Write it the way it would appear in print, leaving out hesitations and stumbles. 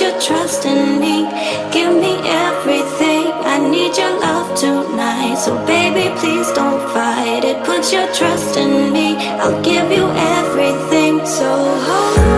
put your trust in me. Give me everything, I need your love tonight. So baby, please don't fight it. Put your trust in me, I'll give you everything. So hold